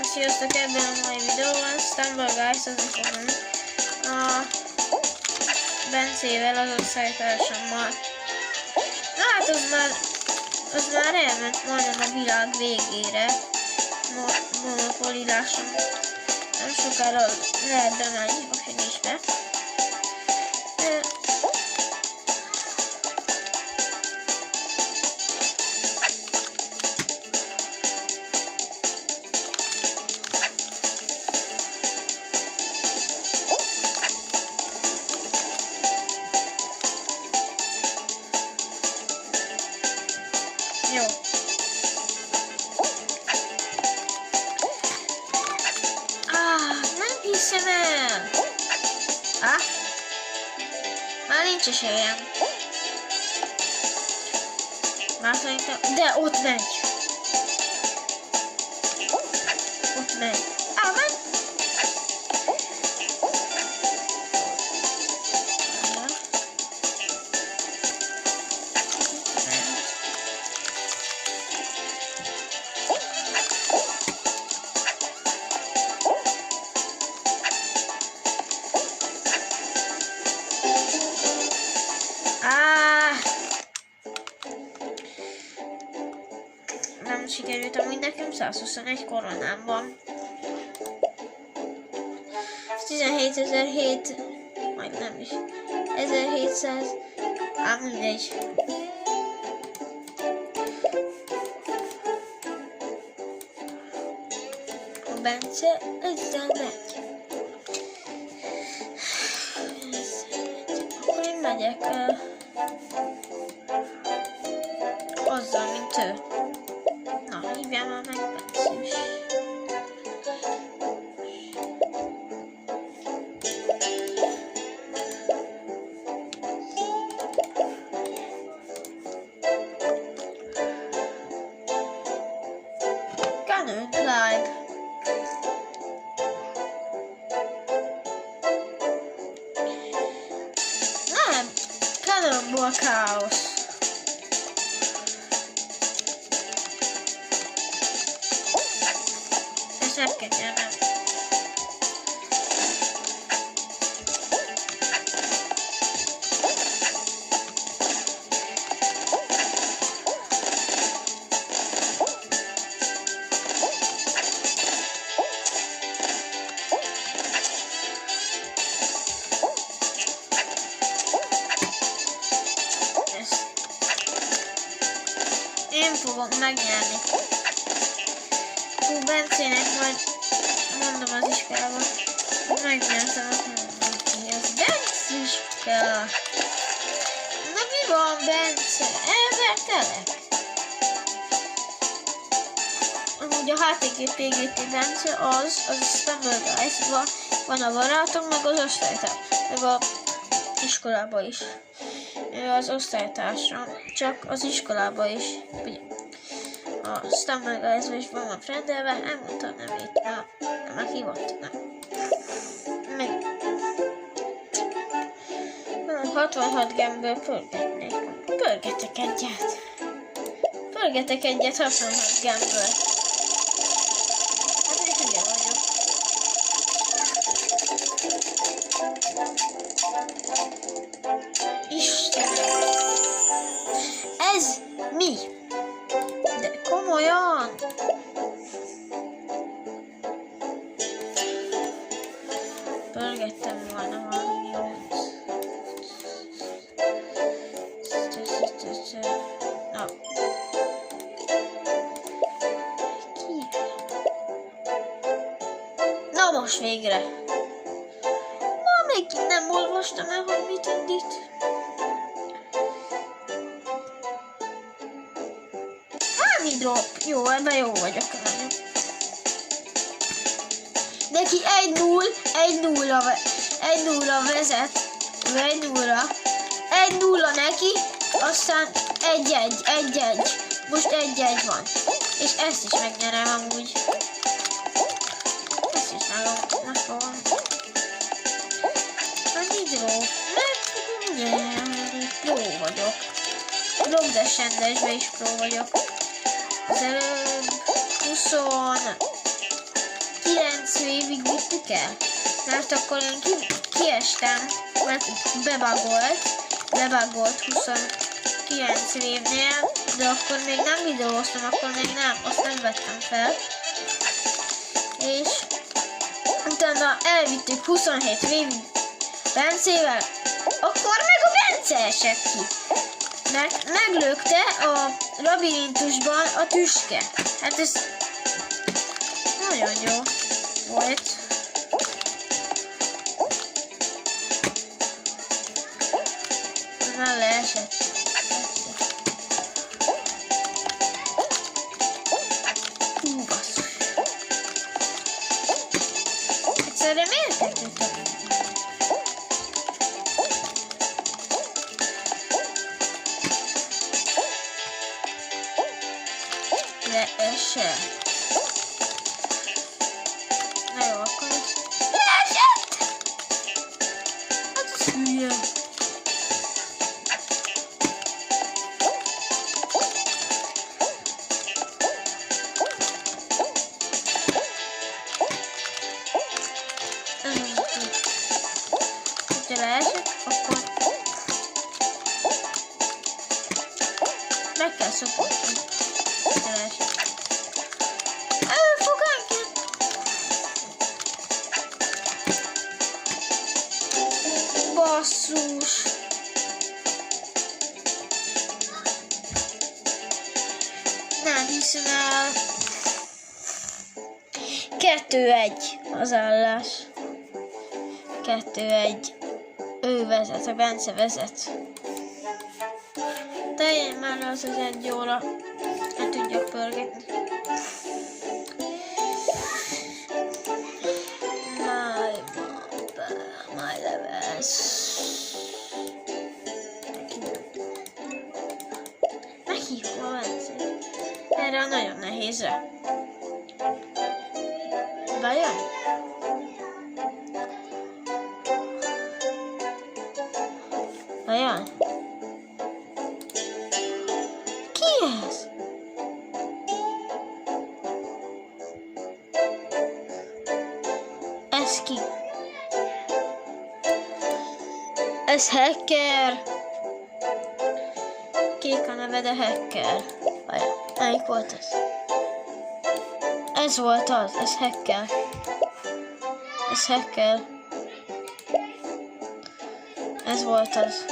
Sziasztok, ebben a mai videóban Stumble Guys-ozni fogunk a Bencével, az osztálytársammal. Na hát az már elment majdnem a világ végére. Monopoliláson. Nem sokára lehet bemenni, most nincs be. Jó. Nem hiszem el. Már nincs is helyen. Már szerintem, de ott megy. Ott megy. Ment. Nem sikerült, amúgy nekem 121 koronám van. 17.007, majd nem is. 1700, mindegy. A Bence ezzel megy. Akkor én megyek azzal, mint ő. Na, hívjál már meg Bence is. Canon Live. Nem, Canonból káosz. Ez nem kegyelmem. Én fogom megnyerni. Bencének majd mondom az iskolában, megnyertem, azt mondom, hogy ez Benciska. Na mi van, Bence? Elvertelek? Amúgy a HTG-PGT Bence az a Stumble Guys, van a barátom, meg az osztálytárs, meg az iskolában is. Ő az osztálytársam, csak az iskolában is. A Stumble Guys-ba is van frendelve, elmondta a nevét, már hívott, nem. Meg 66 gemből pörgetnék. Pörgetek egyet. Pörgetek egyet 66 gemből. Hát én hülye vagyok. Istenem! Ez mi? De komolyan? Pörgettem volna valami jót. Na. Na most végre. Ma még nem olvastam el, hogy mit indít. Drop. Jó, ebben jó vagyok. Neki 1-0 vezet. 1-0 neki, aztán 1-1. Most 1-1 van. És ezt is megnyerem amúgy. Ezt is megfogom. Annyi drop. Meg fogom nyerni. Pro vagyok. Blogdesendesbe is pro vagyok. Az előbb 20... évig vittük el. Mert akkor én kiestem, mert lebagolt 29 évnél, de akkor még nem videóztam, akkor még nem, azt nem vettem fel. És utána elvittük 27 évig Bencével, akkor meg a Bence esett ki. Mert meglökte a labirintusban a tüske. Hát ez nagyon jó volt. Már leesett. Basszus. Egyszerre miért tettük? Leesett. Na jó, akkor leesett! Hát ez hülye. Ha leesett, akkor meg kell szokni. Basszus! Nem hiszem el. 2-1 az állás. 2-1. Ő vezet, a Bence vezet. Teljen már az 1 óra. Nem tudjak pörgetni. My levels. Meghívom a Bencét. Erre nagyon nehézre. Bejön? Bejön? Ki ez? Ez ki? Ez hacker. Kék a neve, de hacker. Melyik volt ez? Ez volt az, ez hacker. Ez hacker. Ez volt az.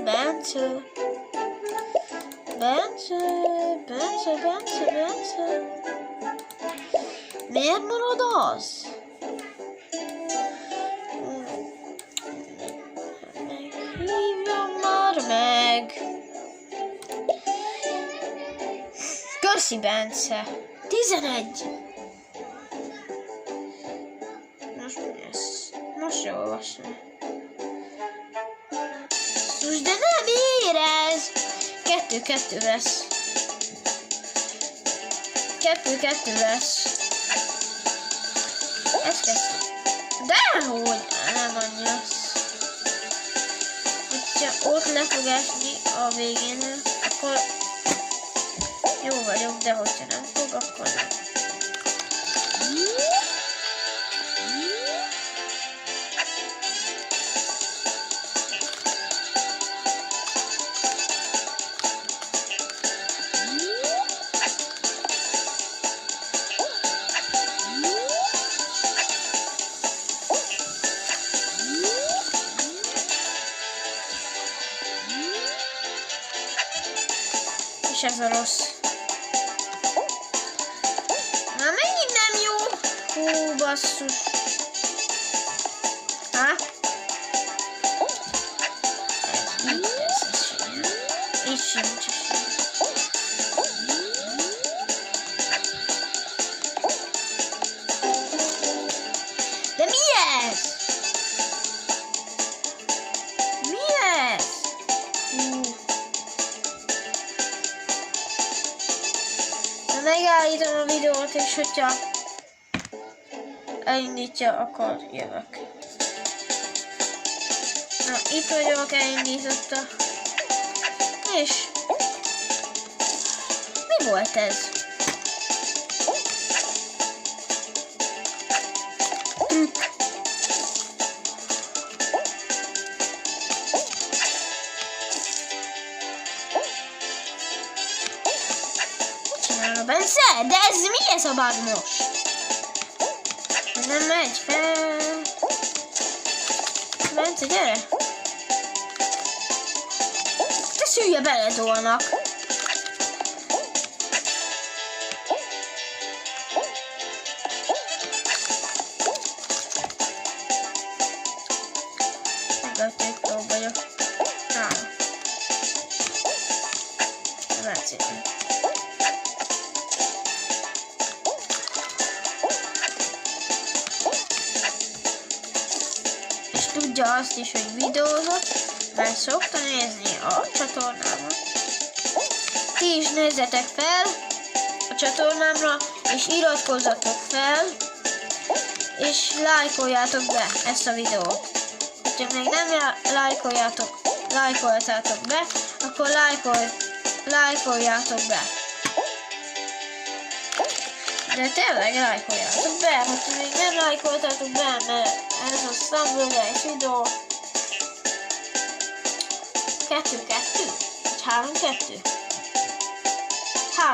Bence. Miért marad az? Hívjam már meg. Köszi, Bence. 11. Most mi lesz? Most jól olvasni. De nem érez! 2-2 lesz. 2-2 lesz. Ez 2. Dehogy! Nem annyira. Hogyha ott le fog esni a végén, akkor jó vagyok, de hogyha nem fog, akkor nem. És ez a rossz. Na megint nem jó. Hú, basszus. Ha? Így sincs. De mi ez? Mi ez? Megállítom a videót, és hogyha elindítja, akkor jövök. Na, itt vagyok, elindította. És volt ez? Trükk. Mit csinál a Bence? De ez mi ez a bug most? Nem megy fel. Bence, gyere! Te szülje beledolnak! Meglőtték, próbáljuk. Bence. Tudja azt is, hogy videózott, mert szokta nézni a csatornámra. Ti is nézzetek fel a csatornámra, és iratkozzatok fel, és lájkoljátok be ezt a videót. Ha még nem lájkoljátok be, akkor lájkoljátok be. De tényleg lájkoljátok be, ha még nem lájkoltátok be, mert ez a Stumble-es videó 2-2? Vagy 3-2?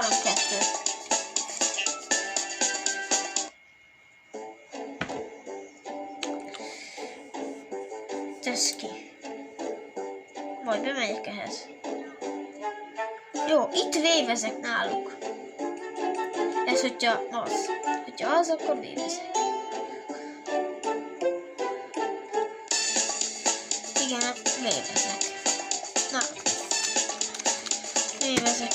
3-2. Tesz ki. Majd bemegyek ehhez. Jó, itt vévezek náluk. Ez, hogyha az, akkor vévezek. Igen, vévezek. Na. Vévezek.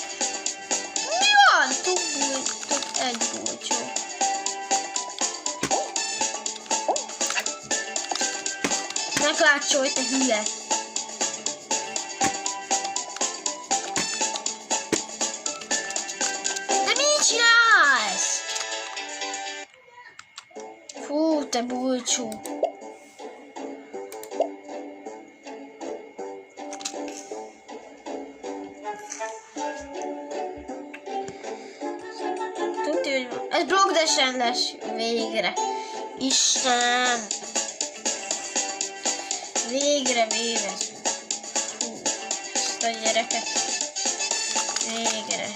Mi van? Tud egy búcsú. Meglátszolj, te hülye. De mit csinálsz? Fú, te búcsú. Ez Blockdashen lesz végre. Istenem! Végre vévezünk. Hú, ezt a gyereket. Végre.